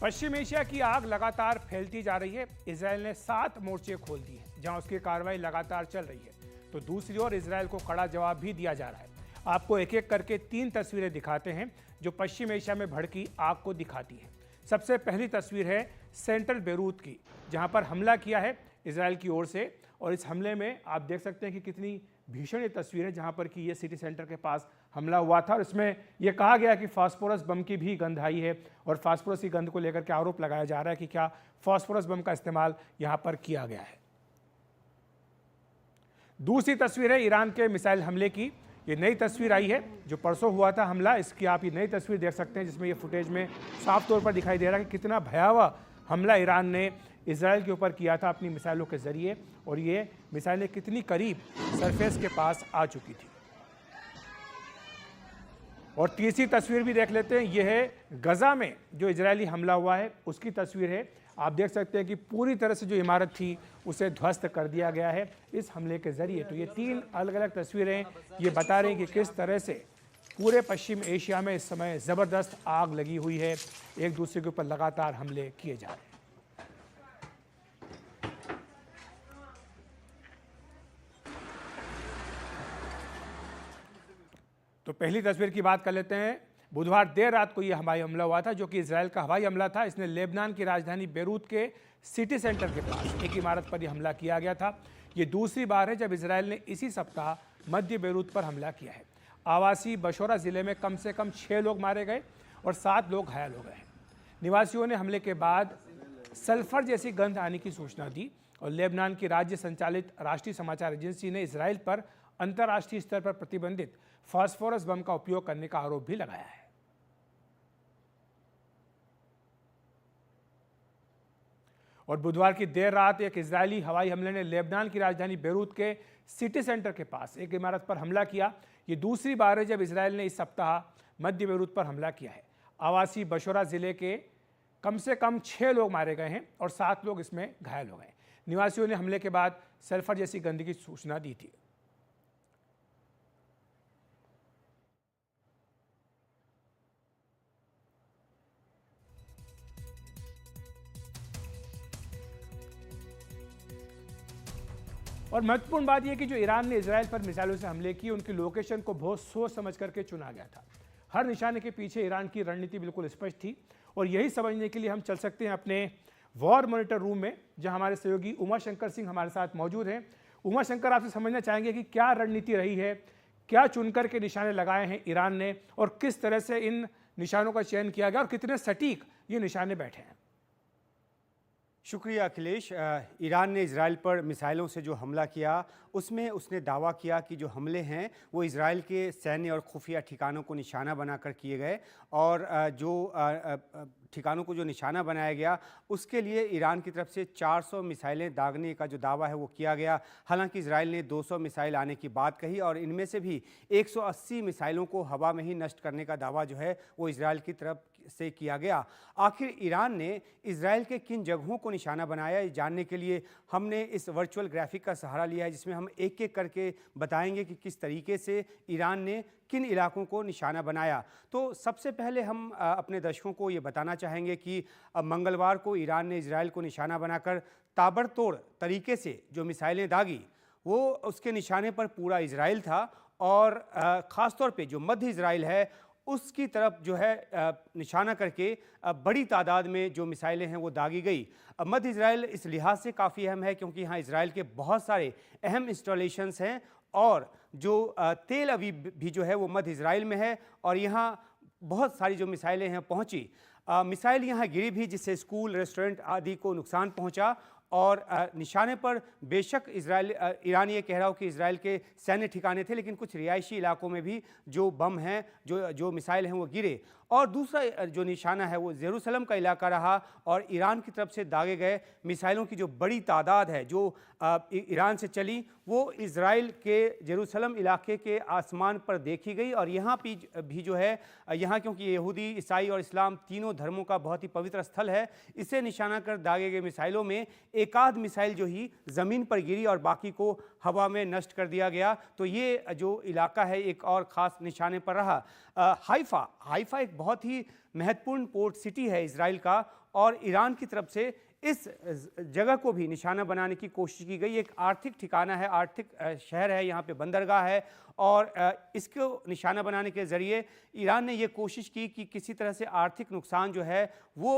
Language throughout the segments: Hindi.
पश्चिम एशिया की आग लगातार फैलती जा रही है। इजरायल ने 7 मोर्चे खोल दिए हैं जहां उसकी कार्रवाई लगातार चल रही है, तो दूसरी ओर इजरायल को कड़ा जवाब भी दिया जा रहा है। आपको एक एक करके 3 तस्वीरें दिखाते हैं जो पश्चिम एशिया में भड़की आग को दिखाती हैं। सबसे पहली तस्वीर है सेंट्रल बेरूत की, जहां पर हमला किया है इजरायल की ओर से, और इस हमले में आप देख सकते हैं कि कितनी भीषण ये तस्वीर है, जहां पर कि ये सिटी सेंटर के पास हमला हुआ था और इसमें यह कहा गया कि फास्फोरस बम की भी गंध आई है और फास्फोरस की गंध को लेकर के आरोप लगाया जा रहा है कि क्या फास्फोरस बम का इस्तेमाल यहां पर किया गया है। दूसरी तस्वीर है ईरान के मिसाइल हमले की। ये नई तस्वीर आई है जो परसों हुआ था हमला, इसकी आप ये नई तस्वीर देख सकते हैं जिसमें ये फुटेज में साफ तौर पर दिखाई दे रहा है कि कितना भयावह हमला ईरान ने इजरायल के ऊपर किया था अपनी मिसाइलों के जरिए, और ये मिसाइलें कितनी करीब सरफेस के पास आ चुकी थी। और तीसरी तस्वीर भी देख लेते हैं, यह है गजा में जो इजरायली हमला हुआ है उसकी तस्वीर है। आप देख सकते हैं कि पूरी तरह से जो इमारत थी उसे ध्वस्त कर दिया गया है इस हमले के जरिए। तो ये 3 अलग अलग तस्वीरें ये बता रही हैं कि किस तरह से पूरे पश्चिम एशिया में इस समय ज़बरदस्त आग लगी हुई है, एक दूसरे के ऊपर लगातार हमले किए जा रहे हैं। तो पहली तस्वीर की बात कर लेते हैं। बुधवार देर रात को यह हवाई हमला हुआ था जो कि इजरायल का हवाई हमला था। इसने लेबनान की राजधानी बेरूत के सिटी सेंटर के पास एक इमारत पर यह हमला किया गया था। यह दूसरी बार है जब इजरायल ने इसी सप्ताह मध्य बेरूत पर हमला किया है। आवासी बशोरा जिले में कम से कम 6 लोग मारे गए और 7 लोग घायल हो गए हैं। निवासियों ने हमले के बाद सल्फर जैसी गंध आने की सूचना दी और लेबनान की राज्य संचालित राष्ट्रीय समाचार एजेंसी ने इजरायल पर अंतर्राष्ट्रीय स्तर पर प्रतिबंधित फास्फोरस बम का उपयोग करने का आरोप भी लगाया है। और बुधवार की देर रात एक इजरायली हवाई हमले ने लेबनान की राजधानी बेरूत के सिटी सेंटर के पास एक इमारत पर हमला किया। यह दूसरी बार है जब इजरायल ने इस सप्ताह मध्य बेरूत पर हमला किया है। आवासी बशोरा जिले के कम से कम 6 लोग मारे गए हैं और 7 लोग इसमें घायल हो गए। निवासियों ने हमले के बाद सल्फर जैसी गंध की सूचना दी थी। और महत्वपूर्ण बात यह कि जो ईरान ने इजरायल पर मिसाइलों से हमले किए उनकी लोकेशन को बहुत सोच समझ करके चुना गया था। हर निशाने के पीछे ईरान की रणनीति बिल्कुल स्पष्ट थी, और यही समझने के लिए हम चल सकते हैं अपने वॉर मॉनिटर रूम में, जहां हमारे सहयोगी उमा शंकर सिंह हमारे साथ मौजूद हैं। उमा शंकर, आपसे समझना चाहेंगे कि क्या रणनीति रही है, क्या चुनकर के निशाने लगाए हैं ईरान ने, और किस तरह से इन निशानों का चयन किया गया और कितने सटीक ये निशाने बैठे हैं। शुक्रिया अखिलेश। ईरान ने इजराइल पर मिसाइलों से जो हमला किया उसमें उसने दावा किया कि जो हमले हैं वो इजराइल के सैन्य और खुफिया ठिकानों को निशाना बनाकर किए गए, और जो ठिकानों को जो निशाना बनाया गया उसके लिए ईरान की तरफ से 400 मिसाइलें दागने का जो दावा है वो किया गया। हालांकि इजराइल ने 200 मिसाइल आने की बात कही और इनमें से भी 180 मिसाइलों को हवा में ही नष्ट करने का दावा जो है वो इजराइल की तरफ से किया गया। आखिर ईरान ने इजराइल के किन जगहों को निशाना बनाया, ये जानने के लिए हमने इस वर्चुअल ग्राफिक का सहारा लिया है, जिसमें हम एक एक करके बताएंगे कि किस तरीके से ईरान ने किन इलाकों को निशाना बनाया। तो सबसे पहले हम अपने दर्शकों को ये बताना चाहेंगे कि मंगलवार को ईरान ने इजराइल को निशाना बनाकर ताबड़तोड़ तरीके से जो मिसाइलें दागी वो उसके निशाने पर पूरा इजराइल था, और ख़ास तौर पे जो मध्य इजराइल है उसकी तरफ जो है निशाना करके बड़ी तादाद में जो मिसाइलें हैं वो दागी गई। मध्य इजराइल इस लिहाज से काफ़ी अहम है क्योंकि यहाँ इजराइल के बहुत सारे अहम इंस्टॉलेशंस हैं, और जो तेल अवीव भी जो है वो मध्य इजराइल में है, और यहाँ बहुत सारी जो मिसाइलें हैं पहुँची। मिसाइल यहाँ गिरी भी जिससे स्कूल, रेस्टोरेंट आदि को नुकसान पहुँचा, और निशाने पर बेशक ईरान ये कह रहा हो कि इजराइल के सैन्य ठिकाने थे, लेकिन कुछ रिहायशी इलाकों में भी जो बम हैं, जो मिसाइल हैं वो गिरे। और दूसरा जो निशाना है वो जेरूसलम का इलाका रहा, और ईरान की तरफ से दागे गए मिसाइलों की जो बड़ी तादाद है जो ईरान से चली वो इजराइल के जेरूसलम इलाके के आसमान पर देखी गई। और यहाँ भी जो है यहाँ क्योंकि यहूदी, ईसाई और इस्लाम तीनों धर्मों का बहुत ही पवित्र स्थल है, इसे निशाना कर दागे गए मिसाइलों में एक आध मिसाइल जो ही ज़मीन पर गिरी और बाकी को हवा में नष्ट कर दिया गया। तो ये जो इलाका है एक और ख़ास निशाने पर रहा। हाइफा एक बहुत ही महत्वपूर्ण पोर्ट सिटी है इजराइल का, और ईरान की तरफ से इस जगह को भी निशाना बनाने की कोशिश की गई। एक आर्थिक ठिकाना है, आर्थिक शहर है, यहाँ पे बंदरगाह है, और इसको निशाना बनाने के ज़रिए ईरान ने ये कोशिश की कि किसी तरह से आर्थिक नुकसान जो है वो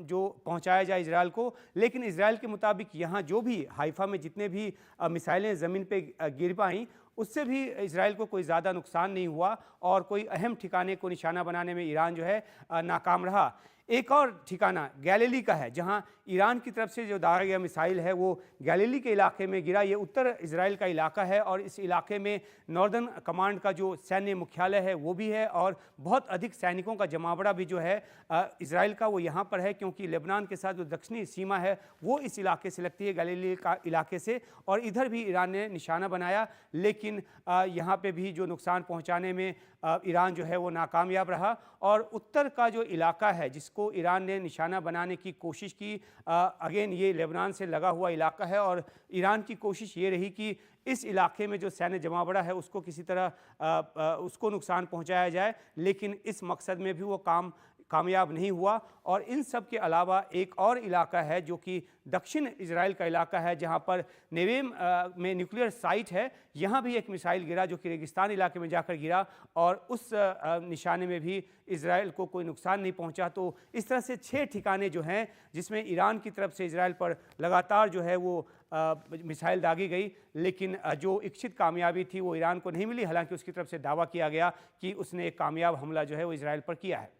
जो पहुँचाया जाए इजराइल को। लेकिन इजराइल के मुताबिक यहाँ जो भी हाइफा में जितने भी मिसाइलें ज़मीन पे गिर पाईं, उससे भी इजराइल को कोई ज़्यादा नुकसान नहीं हुआ, और कोई अहम ठिकाने को निशाना बनाने में ईरान जो है नाकाम रहा। एक और ठिकाना गैलीली का है, जहां ईरान की तरफ से जो दागा गया मिसाइल है वो गैलीली के इलाके में गिरा। ये उत्तर इजराइल का इलाका है, और इस इलाके में नॉर्दर्न कमांड का जो सैन्य मुख्यालय है वो भी है, और बहुत अधिक सैनिकों का जमावड़ा भी जो है इजराइल का वो यहाँ पर है, क्योंकि लेबनान के साथ जो दक्षिणी सीमा है वो इस इलाके से लगती है, गैलीली का इलाके से। और इधर भी ईरान ने निशाना बनाया, लेकिन यहाँ पे भी जो नुकसान पहुँचाने में ईरान जो है वो नाकामयाब रहा। और उत्तर का जो इलाका है जिसको ईरान ने निशाना बनाने की कोशिश की, अगेन ये लेबनान से लगा हुआ इलाका है, और ईरान की कोशिश ये रही कि इस इलाके में जो सैन्य जमावड़ा है उसको किसी तरह उसको नुकसान पहुंचाया जाए, लेकिन इस मकसद में भी वो कामयाब नहीं हुआ। और इन सब के अलावा एक और इलाका है जो कि दक्षिण इजराइल का इलाका है, जहां पर नेवेम में न्यूक्लियर साइट है, यहाँ भी एक मिसाइल गिरा जो कि रेगिस्तान इलाके में जाकर गिरा, और उस निशाने में भी इजराइल को कोई नुकसान नहीं पहुंचा। तो इस तरह से 6 ठिकाने जो हैं जिसमें ईरान की तरफ से इजराइल पर लगातार जो है वो मिसाइल दागी गई, लेकिन जो इच्छित कामयाबी थी वो ईरान को नहीं मिली। हालांकि उसकी तरफ से दावा किया गया कि उसने एक कामयाब हमला जो है वो इजराइल पर किया है।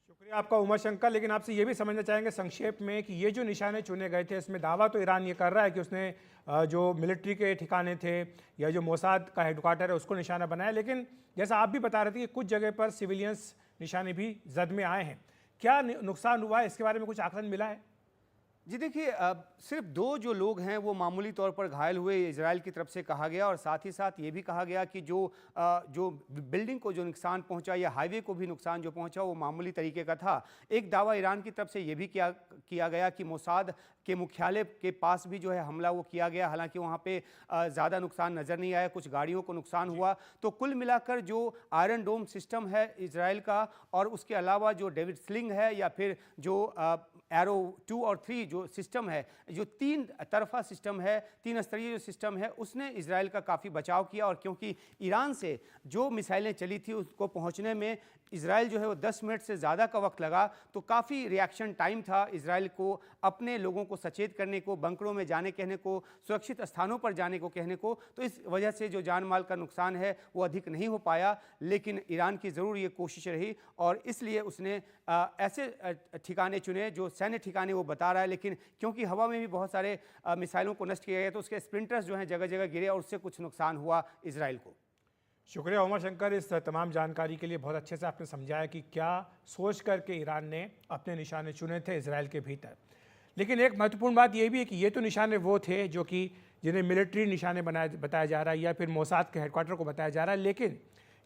शुक्रिया आपका उमर शंकर। लेकिन आपसे ये भी समझना चाहेंगे संक्षेप में कि ये जो निशाने चुने गए थे, इसमें दावा तो ईरान ये कर रहा है कि उसने जो मिलिट्री के ठिकाने थे या जो मोसाद का हेडक्वार्टर है उसको निशाना बनाया, लेकिन जैसा आप भी बता रहे थे कि कुछ जगह पर सिविलियंस निशाने भी जद में आए हैं। क्या नुकसान हुआ है, इसके बारे में कुछ आकलन मिला है? जी देखिए, सिर्फ 2 जो लोग हैं वो मामूली तौर पर घायल हुए, इजराइल की तरफ से कहा गया, और साथ ही साथ ये भी कहा गया कि जो बिल्डिंग को जो नुकसान पहुंचा या हाईवे को भी नुकसान जो पहुंचा वो मामूली तरीके का था। एक दावा ईरान की तरफ से ये भी किया गया कि मोसाद के मुख्यालय के पास भी जो है हमला वो किया गया, हालांकि वहाँ पे ज़्यादा नुकसान नज़र नहीं आया, कुछ गाड़ियों को नुकसान हुआ। तो कुल मिलाकर जो आयरन डोम सिस्टम है इजराइल का, और उसके अलावा जो डेविड स्लिंग है या फिर जो एरो 2 और 3 जो सिस्टम है, जो 3 तरफा सिस्टम है, 3 स्तरीय जो सिस्टम है, उसने इजराइल का काफ़ी बचाव किया। और क्योंकि ईरान से जो मिसाइलें चली थी उसको पहुंचने में इजराइल जो है वो 10 मिनट से ज़्यादा का वक्त लगा, तो काफ़ी रिएक्शन टाइम था इजराइल को अपने लोगों को सचेत करने को, बंकरों में जाने कहने को, सुरक्षित स्थानों पर जाने को कहने को। तो इस वजह से जो जान माल का नुकसान है वो अधिक नहीं हो पाया, लेकिन ईरान की ज़रूर ये कोशिश रही, और इसलिए उसने ऐसे ठिकाने चुने जो सैन्य ठिकाने वो बता रहा है। लेकिन क्योंकि हवा में भी बहुत सारे मिसाइलों को नष्ट किया गया, तो उसके स्प्लिंटर्स जो हैं जगह जगह गिरे, और उससे कुछ नुकसान हुआ इजराइल को। शुक्रिया उमर शंकर, इस तमाम जानकारी के लिए। बहुत अच्छे से आपने समझाया कि क्या सोच करके ईरान ने अपने निशाने चुने थे इजराइल के भीतर। लेकिन एक महत्वपूर्ण बात यह भी है कि ये तो निशाने वो थे जो कि जिन्हें मिलिट्री निशाने बताया जा रहा है या फिर मोसाद के हेडक्वार्टर को बताया जा रहा है, लेकिन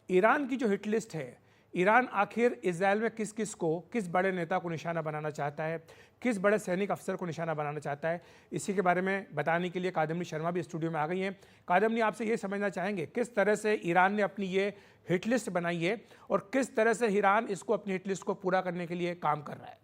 ईरान की जो हिट लिस्ट है, ईरान आखिर इजराइल में किस बड़े नेता को निशाना बनाना चाहता है, किस बड़े सैनिक अफसर को निशाना बनाना चाहता है, इसी के बारे में बताने के लिए कादम्बनी शर्मा भी स्टूडियो में आ गई हैं। कादम्बनी, आपसे ये समझना चाहेंगे किस तरह से ईरान ने अपनी ये हिट लिस्ट बनाई है और किस तरह से ईरान इसको अपनी हिट लिस्ट को पूरा करने के लिए काम कर रहा है?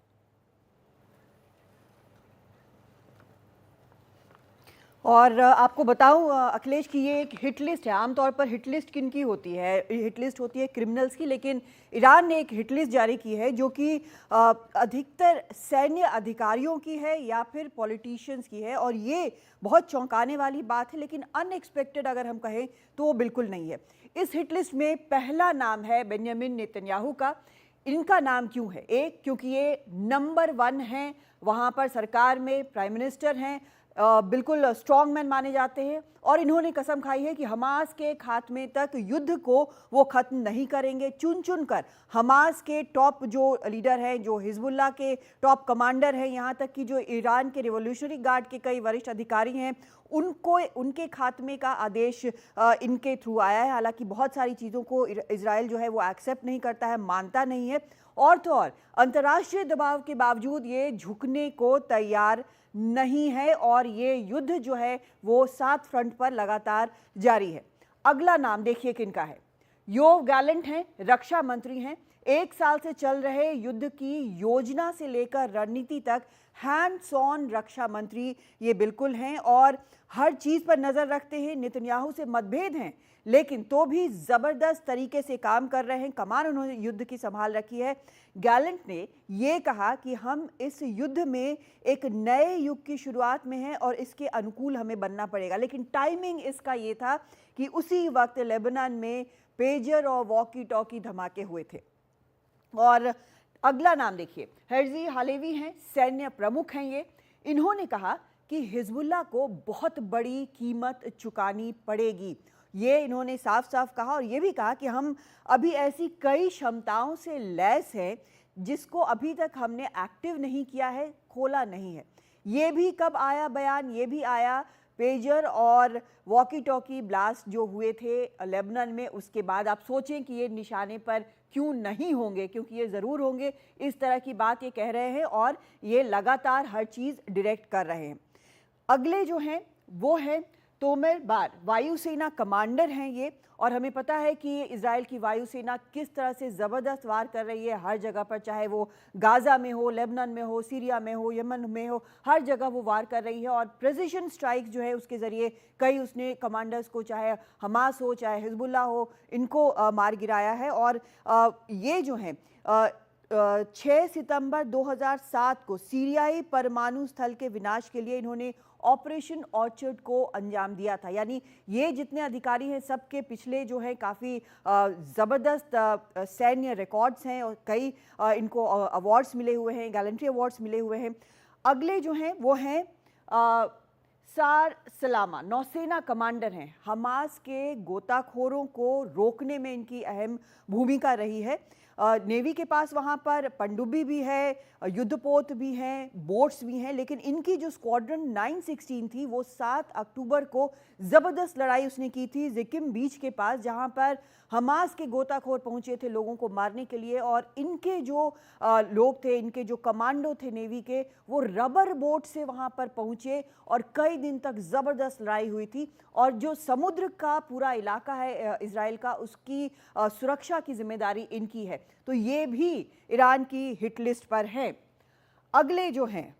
और आपको बताऊं अखिलेश की ये एक हिट लिस्ट है। आमतौर पर हिट लिस्ट किन की होती है? हिट लिस्ट होती है क्रिमिनल्स की, लेकिन ईरान ने एक हिट लिस्ट जारी की है जो कि अधिकतर सैन्य अधिकारियों की है या फिर पॉलिटिशियंस की है। और ये बहुत चौंकाने वाली बात है, लेकिन अनएक्सपेक्टेड अगर हम कहें तो वो बिल्कुल नहीं है। इस हिट लिस्ट में पहला नाम है बेंजामिन नेतन्याहू का। इनका नाम क्यों है? एक, क्योंकि ये नंबर 1 हैं, वहाँ पर सरकार में प्राइम मिनिस्टर हैं, बिल्कुल स्ट्रॉन्ग मैन माने जाते हैं, और इन्होंने कसम खाई है कि हमास के खात्मे तक युद्ध को वो ख़त्म नहीं करेंगे। चुन चुन कर हमास के टॉप जो लीडर हैं, जो हिजबुल्ला के टॉप कमांडर हैं, यहाँ तक कि जो ईरान के रिवॉल्यूशनरी गार्ड के कई वरिष्ठ अधिकारी हैं, उनके खात्मे का आदेश इनके थ्रू आया है। हालांकि बहुत सारी चीज़ों को इजराइल जो है वो एक्सेप्ट नहीं करता है, मानता नहीं है, और तो और अंतर्राष्ट्रीय दबाव के बावजूद ये झुकने को तैयार नहीं है, और ये युद्ध जो है वो 7 फ्रंट पर लगातार जारी है। अगला नाम देखिए किनका है। योव गैलेंट हैं, रक्षा मंत्री हैं। 1 साल से चल रहे युद्ध की योजना से लेकर रणनीति तक हैंड्स ऑन रक्षा मंत्री ये बिल्कुल हैं और हर चीज पर नजर रखते हैं। नेतन्याहू से मतभेद हैं लेकिन तो भी जबरदस्त तरीके से काम कर रहे हैं। कमान उन्होंने युद्ध की संभाल रखी है। गैलेंट ने ये कहा कि हम इस युद्ध में एक नए युग की शुरुआत में हैं और इसके अनुकूल हमें बनना पड़ेगा। लेकिन टाइमिंग इसका ये था कि उसी वक्त लेबनान में पेजर और वॉकी टॉकी धमाके हुए थे। और अगला नाम देखिए, हर्जी हालेवी हैं, सैन्य प्रमुख हैं ये। इन्होंने कहा कि हिजबुल्लाह को बहुत बड़ी कीमत चुकानी पड़ेगी। ये इन्होंने साफ साफ कहा और ये भी कहा कि हम अभी ऐसी कई क्षमताओं से लैस हैं जिसको अभी तक हमने एक्टिव नहीं किया है, खोला नहीं है। ये भी कब आया बयान? ये भी आया पेजर और वॉकी टॉकी ब्लास्ट जो हुए थे लेबनान में, उसके बाद। आप सोचें कि ये निशाने पर क्यों नहीं होंगे, क्योंकि ये ज़रूर होंगे। इस तरह की बात ये कह रहे हैं और ये लगातार हर चीज़ डायरेक्ट कर रहे हैं। अगले जो हैं वो हैं तोमर बार, वायुसेना कमांडर हैं ये। और हमें पता है कि इजराइल की वायुसेना किस तरह से ज़बरदस्त वार कर रही है हर जगह पर, चाहे वो गाज़ा में हो, लेबनान में हो, सीरिया में हो, यमन में हो, हर जगह वो वार कर रही है। और प्रिसिशन स्ट्राइक जो है उसके ज़रिए कई उसने कमांडर्स को, चाहे हमास हो चाहे हिजबुल्लाह हो, इनको मार गिराया है। और ये जो हैं 6 सितंबर 2007 को सीरियाई परमाणु स्थल के विनाश के लिए इन्होंने ऑपरेशन ऑर्चर्ड को अंजाम दिया था। यानी ये जितने अधिकारी हैं सबके पिछले जो है काफ़ी ज़बरदस्त सैन्य रिकॉर्ड्स हैं और कई इनको अवार्ड्स मिले हुए हैं, गैलेंट्री अवार्ड्स मिले हुए हैं। अगले जो हैं वो हैं सार सलामा, नौसेना कमांडर हैं। हमास के गोताखोरों को रोकने में इनकी अहम भूमिका रही है। नेवी के पास वहाँ पर पनडुब्बी भी है, युद्धपोत भी हैं, बोट्स भी हैं, लेकिन इनकी जो स्क्वाड्रन 916 थी वो 7 अक्टूबर को ज़बरदस्त लड़ाई उसने की थी जिकिम बीच के पास, जहाँ पर हमास के गोताखोर पहुँचे थे लोगों को मारने के लिए। और इनके जो लोग थे, इनके जो कमांडो थे नेवी के, वो रबर बोट से वहाँ पर पहुँचे और कई दिन तक ज़बरदस्त लड़ाई हुई थी। और जो समुद्र का पूरा इलाका है इजराइल का, उसकी सुरक्षा की जिम्मेदारी इनकी है। तो ये भी ईरान की हिट लिस्ट पर है। अगले जो हैं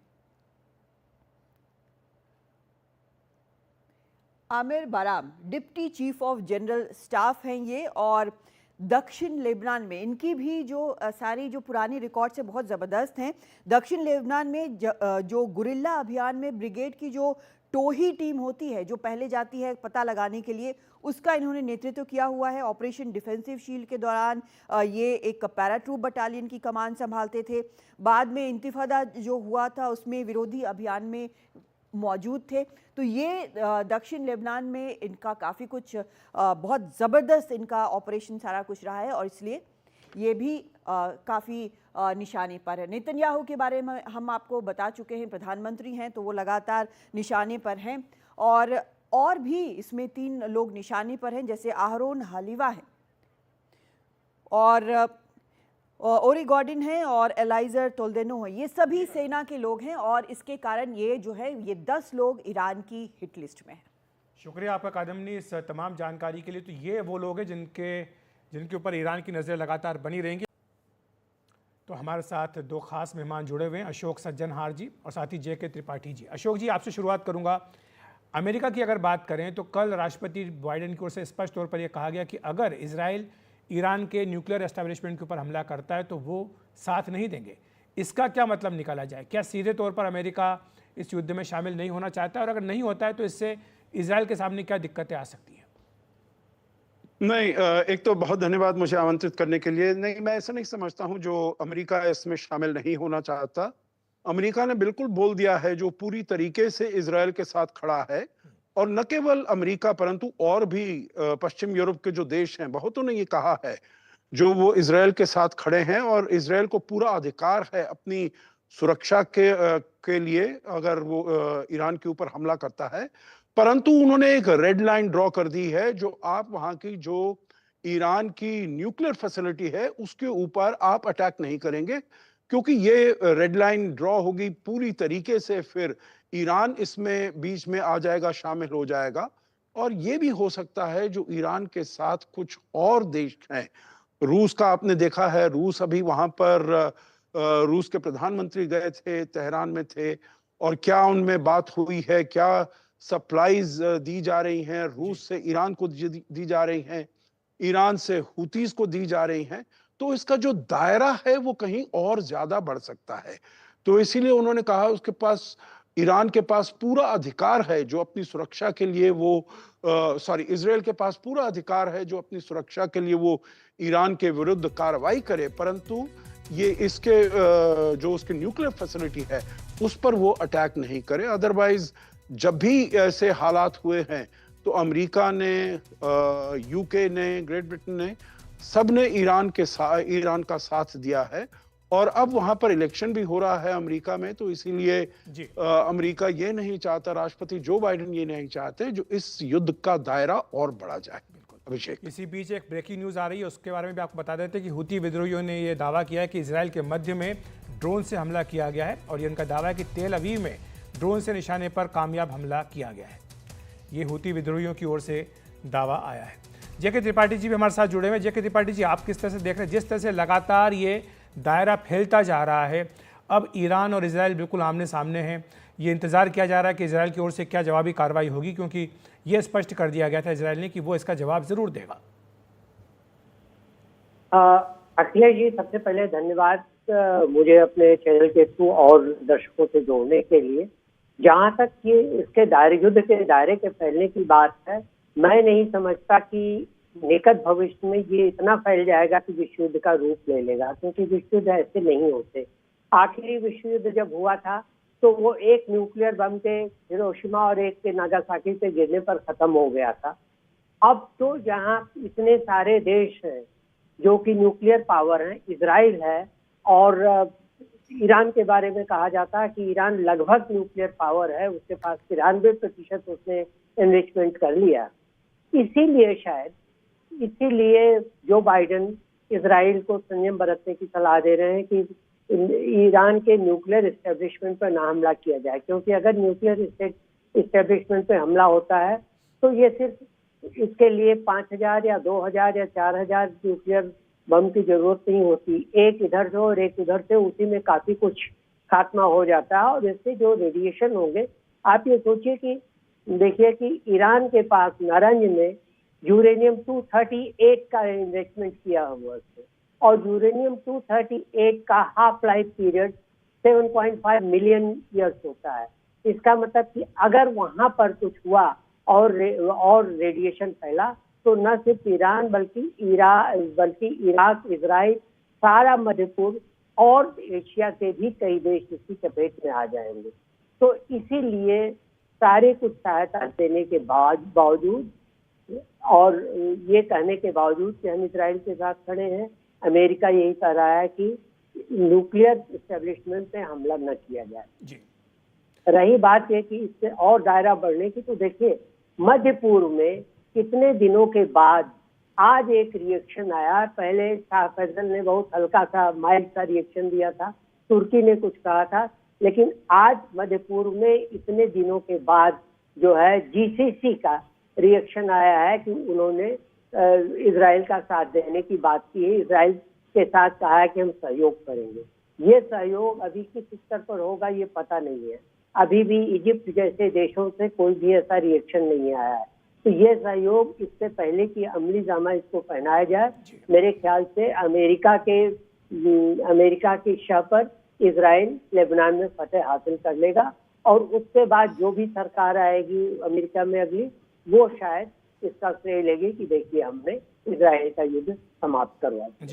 Amir Baram, deputy chief of general staff हैं ये। और दक्षिण लेबनान में इनकी भी जो सारी जो पुरानी रिकॉर्ड्स है बहुत ज़बरदस्त हैं। दक्षिण लेबनान में जो गुरिल्ला अभियान में ब्रिगेड की जो टोही टीम होती है जो पहले जाती है पता लगाने के लिए, उसका इन्होंने नेतृत्व किया हुआ है। ऑपरेशन डिफेंसिव शील्ड के दौरान ये एक पैराट्रूप बटालियन की कमान संभालते थे। बाद में इंतिफादा जो हुआ था उसमें विरोधी अभियान में मौजूद थे। तो ये दक्षिण लेबनान में इनका काफ़ी कुछ बहुत ज़बरदस्त इनका ऑपरेशन सारा कुछ रहा है और इसलिए ये भी काफ़ी निशाने पर है। नेतन्याहू के बारे में हम आपको बता चुके हैं, प्रधानमंत्री हैं तो वो लगातार निशाने पर हैं। और भी इसमें 3 लोग निशाने पर हैं, जैसे आहरोन हालिवा हैं और ओरी गॉर्डन हैं और एलाइजर तोल्देनो हैं। ये सभी सेना के लोग हैं और इसके कारण ये जो है ये 10 लोग ईरान की हिट लिस्ट में हैं। शुक्रिया आपका कादमनी इस तमाम जानकारी के लिए। तो ये वो लोग हैं जिनके ऊपर ईरान की नज़रें लगातार बनी रहेंगी। तो हमारे साथ 2 खास मेहमान जुड़े हुए हैं, अशोक सज्जनहार जी और साथ ही JK त्रिपाठी जी। अशोक जी, आपसे शुरुआत करूंगा। अमेरिका की अगर बात करें तो कल राष्ट्रपति बाइडेन की ओर से स्पष्ट तौर पर यह कहा गया कि अगर इजराइल ईरान के न्यूक्लियर एस्टेब्लिशमेंट के ऊपर हमला करता है तो वो साथ नहीं देंगे। इसका क्या मतलब निकाला जाए? क्या सीधे तौर पर अमेरिका इस युद्ध में शामिल नहीं होना चाहता है, और अगर नहीं होता है तो इससे इजराइल के सामने क्या दिक्कतें आ सकती हैं? नहीं, एक तो बहुत धन्यवाद मुझे आमंत्रित करने के लिए। नहीं, मैं ऐसा नहीं समझता हूं जो अमेरिका इसमें शामिल नहीं होना चाहता। अमेरिका ने बिल्कुल बोल दिया है जो पूरी तरीके से इजराइल के साथ खड़ा है। और न केवल अमेरिका परंतु और भी पश्चिम यूरोप के जो देश हैं, बहुतों ने ये कहा है जो वो इजराइल के साथ खड़े हैं और इजराइल को पूरा अधिकार है अपनी सुरक्षा के लिए अगर वो ईरान के ऊपर हमला करता है। परंतु उन्होंने एक रेड लाइन ड्रॉ कर दी है, जो आप वहां की जो ईरान की न्यूक्लियर फैसिलिटी है उसके ऊपर आप अटैक नहीं करेंगे, क्योंकि ये रेड लाइन ड्रॉ होगी पूरी तरीके से, फिर ईरान इसमें बीच में आ जाएगा, शामिल हो जाएगा। और ये भी हो सकता है जो ईरान के साथ कुछ और देश हैं रूस का आपने देखा है, रूस अभी वहां पर रूस के प्रधानमंत्री गए थे, तेहरान में थे, और क्या उनमें बात हुई है, क्या सप्लाईज दी जा रही हैं, रूस से ईरान को दी जा रही हैं, ईरान से हुतीज को दी जा रही हैं, तो इसका जो दायरा है वो कहीं और ज्यादा बढ़ सकता है। तो इसीलिए उन्होंने कहा उसके पास, ईरान के पास पूरा अधिकार है जो अपनी सुरक्षा के लिए वो इजराइल के पास पूरा अधिकार है जो अपनी सुरक्षा के लिए वो ईरान के विरुद्ध कार्रवाई करे, परंतु ये इसके जो उसकी न्यूक्लियर फैसिलिटी है उस पर वो अटैक नहीं करे। अदरवाइज जब भी ऐसे हालात हुए हैं तो अमेरिका ने, यूके ने, ग्रेट ब्रिटेन ने, सब ने ईरान का साथ दिया है। और अब वहां पर इलेक्शन भी हो रहा है अमेरिका में, तो इसीलिए अमेरिका ये नहीं चाहता, राष्ट्रपति जो बाइडेन ये नहीं चाहते जो इस युद्ध का दायरा और बढ़ा जाए। अभिषेक, इसी बीच एक ब्रेकिंग न्यूज आ रही है, उसके बारे में भी आपको बता देते हैं कि हुती विद्रोहियों ने यह दावा किया है कि इजराइल के मध्य में ड्रोन से हमला किया गया है, और ये उनका दावा है कि तेल अवीव में ड्रोन से निशाने पर कामयाब हमला किया गया है। ये हुती विद्रोहियों की ओर से दावा आया है। जेके त्रिपाठी जी भी हमारे साथ जुड़े हुए हैं। जेके त्रिपाठी जी, आप किस तरह से देख रहे हैं, जिस तरह से लगातार ये दायरा फैलता जा रहा है, अब ईरान और इजराइल बिल्कुल आमने सामने हैं, ये इंतज़ार किया जा रहा है कि इजराइल की ओर से क्या जवाबी कार्रवाई होगी, क्योंकि ये स्पष्ट कर दिया गया था इजराइल ने कि वो इसका जवाब जरूर देगा। अखिलेश जी, सबसे पहले धन्यवाद मुझे अपने चैनल के थ्रू और दर्शकों से जोड़ने के लिए। जहां तक ये इसके युद्ध के दायरे के फैलने की बात है, मैं नहीं समझता कि निकट भविष्य में ये इतना फैल जाएगा कि विश्व युद्ध का रूप ले लेगा, क्योंकि विश्व युद्ध ऐसे नहीं होते। आखिरी विश्व युद्ध जब हुआ था तो वो एक न्यूक्लियर बम के हिरोशिमा और एक के नागासाकी पे गिरने पर खत्म हो गया था। अब तो जहां इतने सारे देश हैं जो कि न्यूक्लियर पावर हैं, इजराइल है, और ईरान के बारे में कहा जाता है कि ईरान लगभग न्यूक्लियर पावर है, उसके पास 93% उसने एनरिचमेंट कर लिया। इसीलिए जो बाइडेन इजराइल को संयम बरतने की सलाह दे रहे हैं कि ईरान के न्यूक्लियर एस्टेब्लिशमेंट पर ना हमला किया जाए, क्योंकि अगर न्यूक्लियर एस्टेब्लिशमेंट पर हमला होता है तो ये सिर्फ इसके लिए 5,000 या 2,000 या 4,000 न्यूक्लियर बम की जरूरत नहीं होती। एक इधर से और एक उधर से, उसी में काफी कुछ खात्मा हो जाता है। और इससे जो रेडिएशन होंगे, आप ये सोचिए कि देखिए कि ईरान के पास नारंज में यूरेनियम 238 का इन्वेस्टमेंट किया हुआ है, और यूरेनियम 238 का half life period 7.5 million years होता है। इसका मतलब कि अगर वहां पर कुछ हुआ और रेडिएशन फैला तो न सिर्फ ईरान बल्कि इराक, इजराइल, सारा मध्य पूर्व और एशिया के भी कई देश इसकी चपेट में आ जाएंगे। तो इसीलिए सारे कुछ सहायता देने के बावजूद और ये कहने के बावजूद कि हम इजराइल के साथ खड़े हैं, अमेरिका यही कह रहा है कि न्यूक्लियर एस्टेब्लिशमेंट पे हमला न किया जाए जी। रही बात ये कि इससे और दायरा बढ़ने की, तो देखिए मध्य पूर्व में कितने दिनों के बाद आज एक रिएक्शन आया। पहले शाह फैसल ने बहुत हल्का सा माइल्ड सा रिएक्शन दिया था, तुर्की ने कुछ कहा था, लेकिन आज मध्य पूर्व में इतने दिनों के बाद जो है जीसीसी का रिएक्शन आया है कि उन्होंने इजराइल का साथ देने की बात की है। इजराइल के साथ कहा है कि हम सहयोग करेंगे। ये सहयोग अभी किस स्तर पर होगा ये पता नहीं है। अभी भी इजिप्ट जैसे देशों से कोई भी ऐसा रिएक्शन नहीं आया है। तो ये सहयोग, इससे पहले कि अमली जामा इसको पहनाया जाए, मेरे ख्याल से अमेरिका की शह पर इजराइल लेबनान में फतेह हासिल कर लेगा, और उसके बाद जो भी सरकार आएगी अमेरिका में अगली, वो शायद इसका श्रेय लेगी कि देखिए हमने इजराइल का युद्ध समाप्त करवा दिया।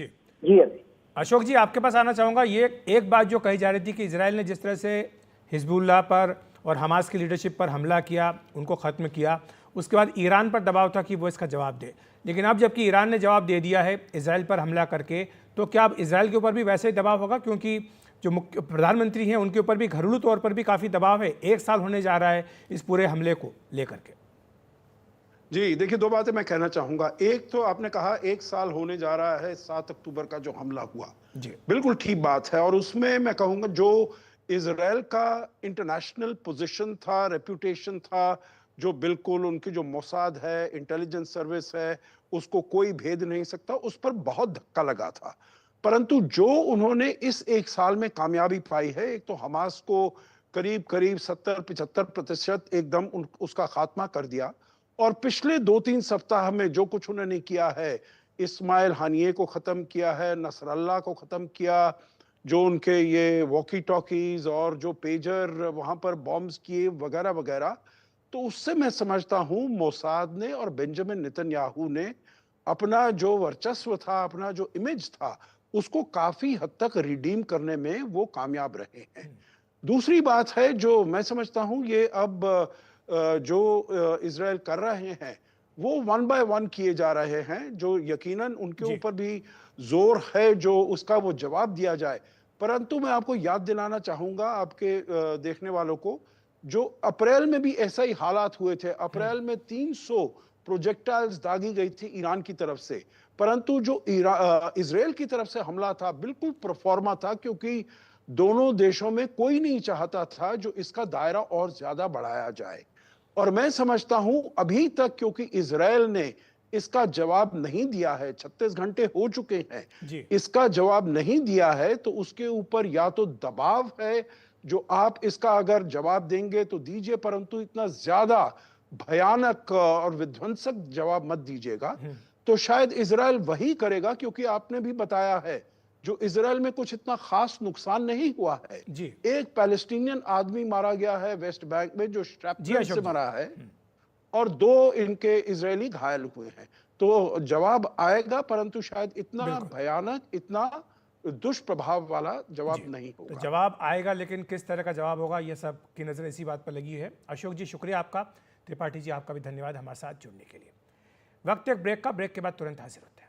जी अभी अशोक जी, आपके पास आना चाहूँगा। ये एक बात जो कही जा रही थी कि इजराइल ने जिस तरह से हिजबुल्लाह पर और हमास की लीडरशिप पर हमला किया, उनको ख़त्म किया, उसके बाद ईरान पर दबाव था कि वो इसका जवाब दे, लेकिन अब जबकि ईरान ने जवाब दे दिया है इजराइल पर हमला करके, तो क्या अब इजराइल के ऊपर भी वैसे ही दबाव होगा? क्योंकि जो मुख्य प्रधानमंत्री हैं उनके ऊपर भी घरेलू तौर पर भी काफ़ी दबाव है। 1 साल होने जा रहा है इस पूरे हमले को लेकर के। जी देखिए, 2 बातें मैं कहना चाहूंगा। एक तो आपने कहा 1 साल होने जा रहा है 7 अक्टूबर का जो हमला हुआ, जी बिल्कुल ठीक बात है। और उसमें मैं कहूंगा जो इजराइल का इंटरनेशनल पोजीशन था, रेपुटेशन था, जो बिल्कुल उनकी जो मोसाद है, इंटेलिजेंस सर्विस है, उसको कोई भेद नहीं सकता, उस पर बहुत धक्का लगा था। परंतु जो उन्होंने इस 1 साल में कामयाबी पाई है, एक तो हमास को करीब करीब 70-75% एकदम उसका खात्मा कर दिया, और पिछले 2-3 सप्ताह में जो कुछ उन्होंने किया है, इस्माइल हानिये को खत्म किया है, नसरल्ला को खत्म किया, जो उनके ये वॉकी टॉकीज और जो पेजर वहां पर बॉम्ब्स किए वगैरह वगैरह, तो उससे मैं समझता हूं मोसाद ने और बेंजामिन नेतन्याहू ने अपना जो वर्चस्व था, अपना जो इमेज था, उसको काफी हद तक रिडीम करने में वो कामयाब रहे हैं। दूसरी बात है जो मैं समझता हूं, ये अब जो इजराइल कर रहे हैं वो 1 बाय 1 किए जा रहे हैं, जो यकीनन उनके ऊपर भी जोर है जो उसका वो जवाब दिया जाए। परंतु मैं आपको याद दिलाना चाहूंगा आपके देखने वालों को, जो अप्रैल में भी ऐसा ही हालात हुए थे। अप्रैल में 300 प्रोजेक्टाइल्स दागी गई थी ईरान की तरफ से, परंतु जो इजराइल की तरफ से हमला था बिल्कुल प्रोफॉर्मा था, क्योंकि दोनों देशों में कोई नहीं चाहता था जो इसका दायरा और ज्यादा बढ़ाया जाए। और मैं समझता हूं अभी तक, क्योंकि इजराइल ने इसका जवाब नहीं दिया है, 36 घंटे हो चुके हैं, इसका जवाब नहीं दिया है, तो उसके ऊपर या तो दबाव है जो आप इसका अगर जवाब देंगे तो दीजिए, परंतु इतना ज्यादा भयानक और विध्वंसक जवाब मत दीजिएगा। तो शायद इजराइल वही करेगा, क्योंकि आपने भी बताया है जो इजराइल में कुछ इतना खास नुकसान नहीं हुआ है। एक पैलेस्टीनियन आदमी मारा गया है वेस्ट बैंक में जो श्रैपनल से मरा है, और 2 इनके इजरायली घायल हुए हैं। तो जवाब आएगा, परंतु शायद इतना भयानक, इतना दुष्प्रभाव वाला जवाब नहीं होगा। तो जवाब आएगा, लेकिन किस तरह का जवाब होगा, ये सब की नजर इसी बात पर लगी है। अशोक जी शुक्रिया आपका। त्रिपाठी जी आपका भी धन्यवाद हमारे साथ जुड़ने के लिए। वक्त एक ब्रेक का, ब्रेक के बाद तुरंत हाजिर होते हैं।